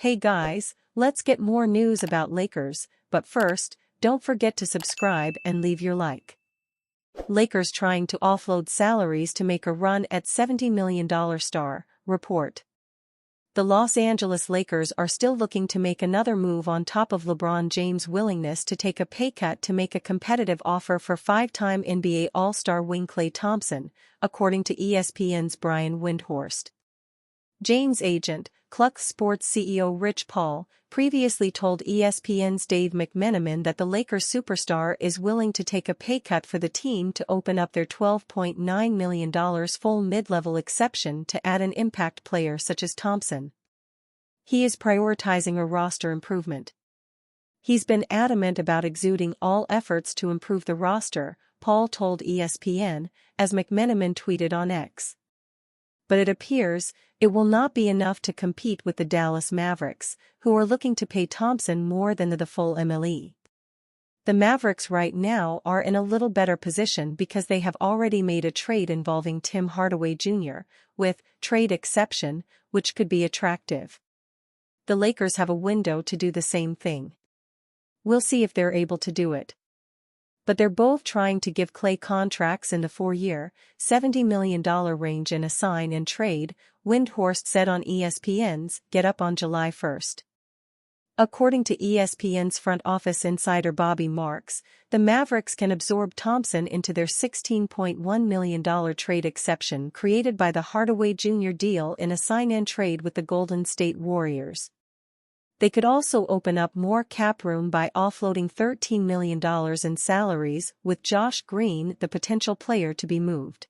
Hey guys, let's get more news about Lakers, but first, don't forget to subscribe and leave your like. Lakers trying to offload salaries to make a run at $70 million star, report. The Los Angeles Lakers are still looking to make another move on top of LeBron James' willingness to take a pay cut to make a competitive offer for five-time NBA All-Star wing Klay Thompson, according to ESPN's Brian Windhorst. James' agent, Cluck Sports CEO Rich Paul, previously told ESPN's Dave McMenamin that the Lakers superstar is willing to take a pay cut for the team to open up their $12.9 million full mid-level exception to add an impact player such as Thompson. He is prioritizing a roster improvement. He's been adamant about exuding all efforts to improve the roster, Paul told ESPN, as McMenamin tweeted on X. But it appears it will not be enough to compete with the Dallas Mavericks, who are looking to pay Thompson more than the full MLE. The Mavericks right now are in a little better position because they have already made a trade involving Tim Hardaway Jr., with trade exception, which could be attractive. The Lakers have a window to do the same thing. We'll see if they're able to do it. But they're both trying to give Klay contracts in the 4-year, $70 million range in a sign and trade, Windhorst said on ESPN's Get Up on July 1. According to ESPN's front office insider Bobby Marks, the Mavericks can absorb Thompson into their $16.1 million trade exception created by the Hardaway Jr. deal in a sign-and trade with the Golden State Warriors. They could also open up more cap room by offloading $13 million in salaries, with Josh Green the potential player to be moved.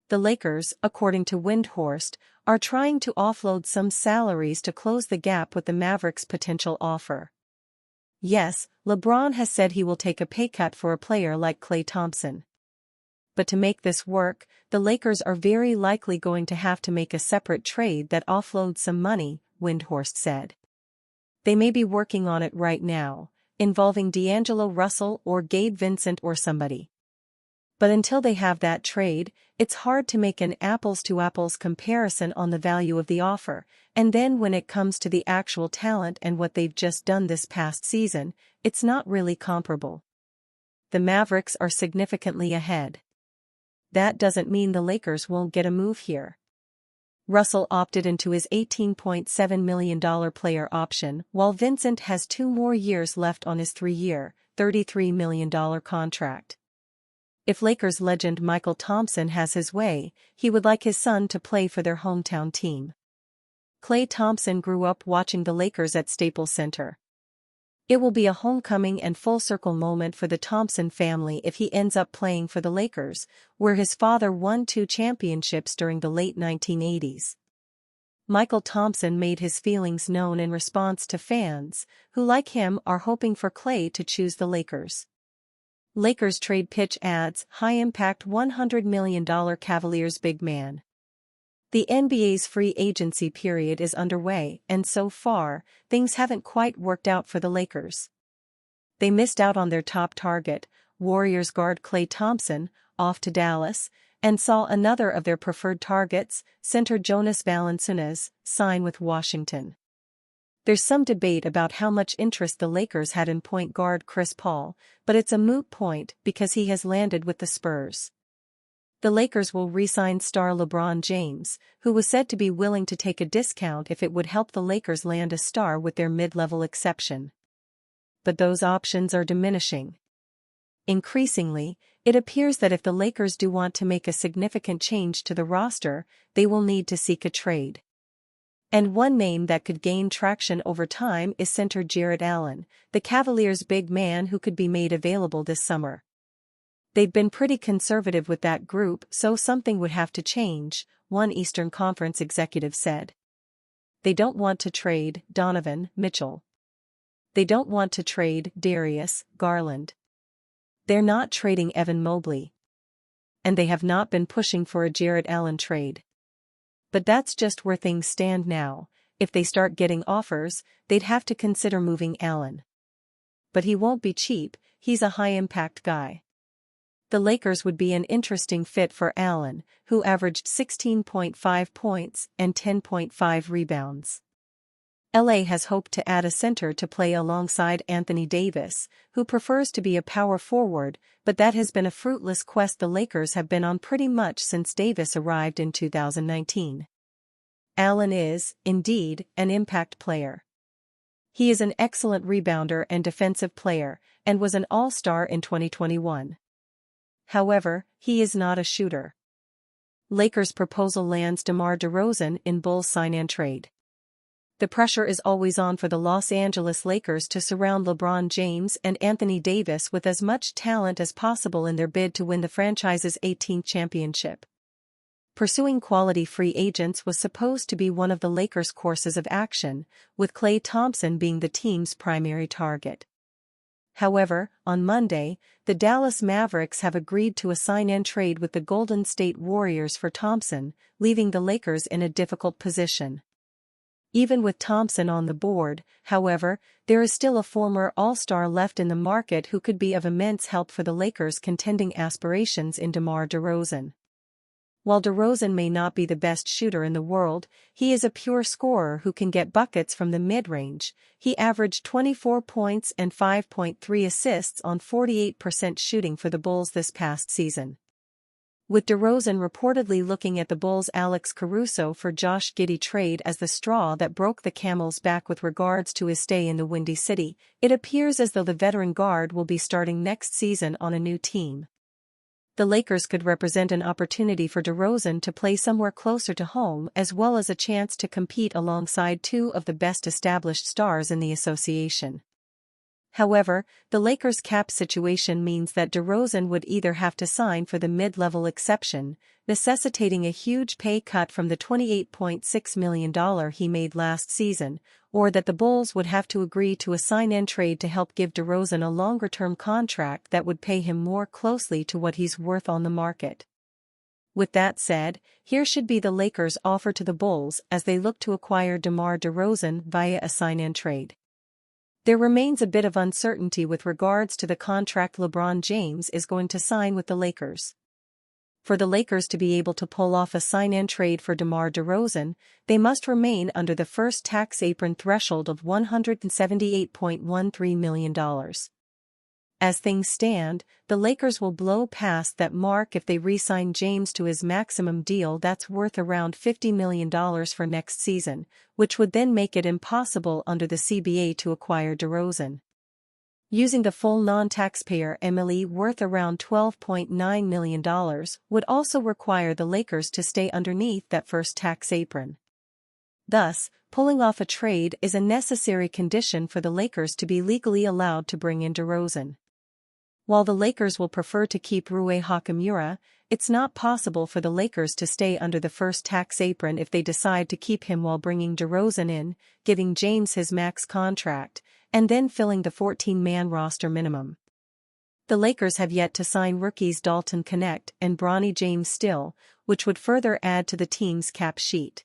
The Lakers, according to Windhorst, are trying to offload some salaries to close the gap with the Mavericks' potential offer. Yes, LeBron has said he will take a pay cut for a player like Klay Thompson. But to make this work, the Lakers are very likely going to have to make a separate trade that offloads some money, Windhorst said. They may be working on it right now, involving D'Angelo Russell or Gabe Vincent or somebody. But until they have that trade, it's hard to make an apples-to-apples comparison on the value of the offer, and then when it comes to the actual talent and what they've just done this past season, it's not really comparable. The Mavericks are significantly ahead. That doesn't mean the Lakers won't get a move here. Russell opted into his $18.7 million player option, while Vincent has 2 more years left on his 3-year, $33 million contract. If Lakers legend Michael Thompson has his way, he would like his son to play for their hometown team. Klay Thompson grew up watching the Lakers at Staples Center. It will be a homecoming and full-circle moment for the Thompson family if he ends up playing for the Lakers, where his father won 2 championships during the late 1980s. Michael Thompson made his feelings known in response to fans, who like him are hoping for Klay to choose the Lakers. Lakers trade pitch adds high-impact $100 million Cavaliers big man. The NBA's free agency period is underway, and so far, things haven't quite worked out for the Lakers. They missed out on their top target, Warriors guard Klay Thompson, off to Dallas, and saw another of their preferred targets, center Jonas Valanciunas, sign with Washington. There's some debate about how much interest the Lakers had in point guard Chris Paul, but it's a moot point because he has landed with the Spurs. The Lakers will re-sign star LeBron James, who was said to be willing to take a discount if it would help the Lakers land a star with their mid-level exception. But those options are diminishing. Increasingly, it appears that if the Lakers do want to make a significant change to the roster, they will need to seek a trade. And one name that could gain traction over time is center Jarrett Allen, the Cavaliers' big man who could be made available this summer. They've been pretty conservative with that group, so something would have to change, one Eastern Conference executive said. They don't want to trade Donovan Mitchell. They don't want to trade Darius Garland. They're not trading Evan Mobley. And they have not been pushing for a Jarrett Allen trade. But that's just where things stand now. If they start getting offers, they'd have to consider moving Allen. But he won't be cheap, he's a high-impact guy. The Lakers would be an interesting fit for Allen, who averaged 16.5 points and 10.5 rebounds. LA has hoped to add a center to play alongside Anthony Davis, who prefers to be a power forward, but that has been a fruitless quest the Lakers have been on pretty much since Davis arrived in 2019. Allen is, indeed, an impact player. He is an excellent rebounder and defensive player, and was an all-star in 2021. However, he is not a shooter. Lakers' proposal lands DeMar DeRozan in Bulls sign-and trade. The pressure is always on for the Los Angeles Lakers to surround LeBron James and Anthony Davis with as much talent as possible in their bid to win the franchise's 18th championship. Pursuing quality free agents was supposed to be one of the Lakers' courses of action, with Klay Thompson being the team's primary target. However, on Monday, the Dallas Mavericks have agreed to a sign-and trade with the Golden State Warriors for Thompson, leaving the Lakers in a difficult position. Even with Thompson on the board, however, there is still a former All-Star left in the market who could be of immense help for the Lakers' contending aspirations in DeMar DeRozan. While DeRozan may not be the best shooter in the world, he is a pure scorer who can get buckets from the mid-range. He averaged 24 points and 5.3 assists on 48% shooting for the Bulls this past season. With DeRozan reportedly looking at the Bulls' Alex Caruso for Josh Giddey trade as the straw that broke the camel's back with regards to his stay in the Windy City, it appears as though the veteran guard will be starting next season on a new team. The Lakers could represent an opportunity for DeRozan to play somewhere closer to home as well as a chance to compete alongside two of the best established stars in the association. However, the Lakers' cap situation means that DeRozan would either have to sign for the mid-level exception, necessitating a huge pay cut from the $28.6 million he made last season, or that the Bulls would have to agree to a sign-and trade to help give DeRozan a longer-term contract that would pay him more closely to what he's worth on the market. With that said, here should be the Lakers' offer to the Bulls as they look to acquire DeMar DeRozan via a sign-and trade. There remains a bit of uncertainty with regards to the contract LeBron James is going to sign with the Lakers. For the Lakers to be able to pull off a sign-and trade for DeMar DeRozan, they must remain under the first tax apron threshold of $178.13 million. As things stand, the Lakers will blow past that mark if they re-sign James to his maximum deal that's worth around $50 million for next season, which would then make it impossible under the CBA to acquire DeRozan. Using the full non-taxpayer MLE worth around $12.9 million would also require the Lakers to stay underneath that first tax apron. Thus, pulling off a trade is a necessary condition for the Lakers to be legally allowed to bring in DeRozan. While the Lakers will prefer to keep Rui Hachimura, it's not possible for the Lakers to stay under the first tax apron if they decide to keep him while bringing DeRozan in, giving James his max contract, and then filling the 14-man roster minimum. The Lakers have yet to sign rookies Dalton Knecht and Bronny James still, which would further add to the team's cap sheet.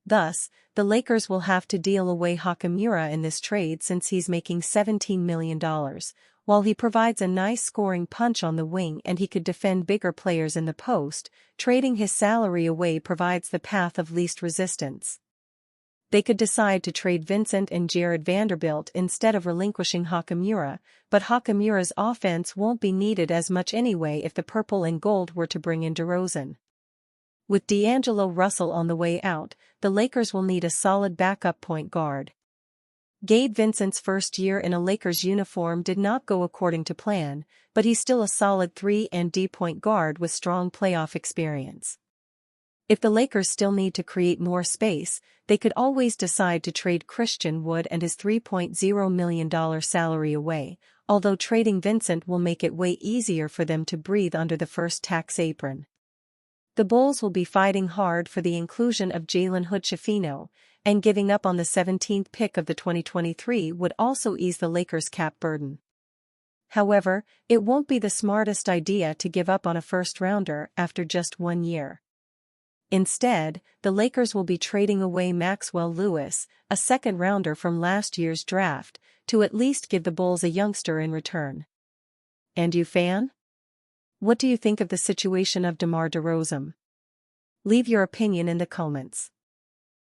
Thus, the Lakers will have to deal away Hachimura in this trade since he's making $17 million, while he provides a nice scoring punch on the wing and he could defend bigger players in the post. Trading his salary away provides the path of least resistance. They could decide to trade Vincent and Jared Vanderbilt instead of relinquishing Hachimura, but Hachimura's offense won't be needed as much anyway if the purple and gold were to bring in DeRozan. With D'Angelo Russell on the way out, the Lakers will need a solid backup point guard. Gabe Vincent's first year in a Lakers uniform did not go according to plan, but he's still a solid 3-and-D point guard with strong playoff experience. If the Lakers still need to create more space, they could always decide to trade Christian Wood and his $3.0 million salary away, although trading Vincent will make it way easier for them to breathe under the first tax apron. The Bulls will be fighting hard for the inclusion of Jalen Hood-Schifino, and giving up on the 17th pick of the 2023 would also ease the Lakers' cap burden. However, it won't be the smartest idea to give up on a first-rounder after just 1 year. Instead, the Lakers will be trading away Maxwell Lewis, a second-rounder from last year's draft, to at least give the Bulls a youngster in return. And you, fan? What do you think of the situation of DeMar DeRozan? Leave your opinion in the comments.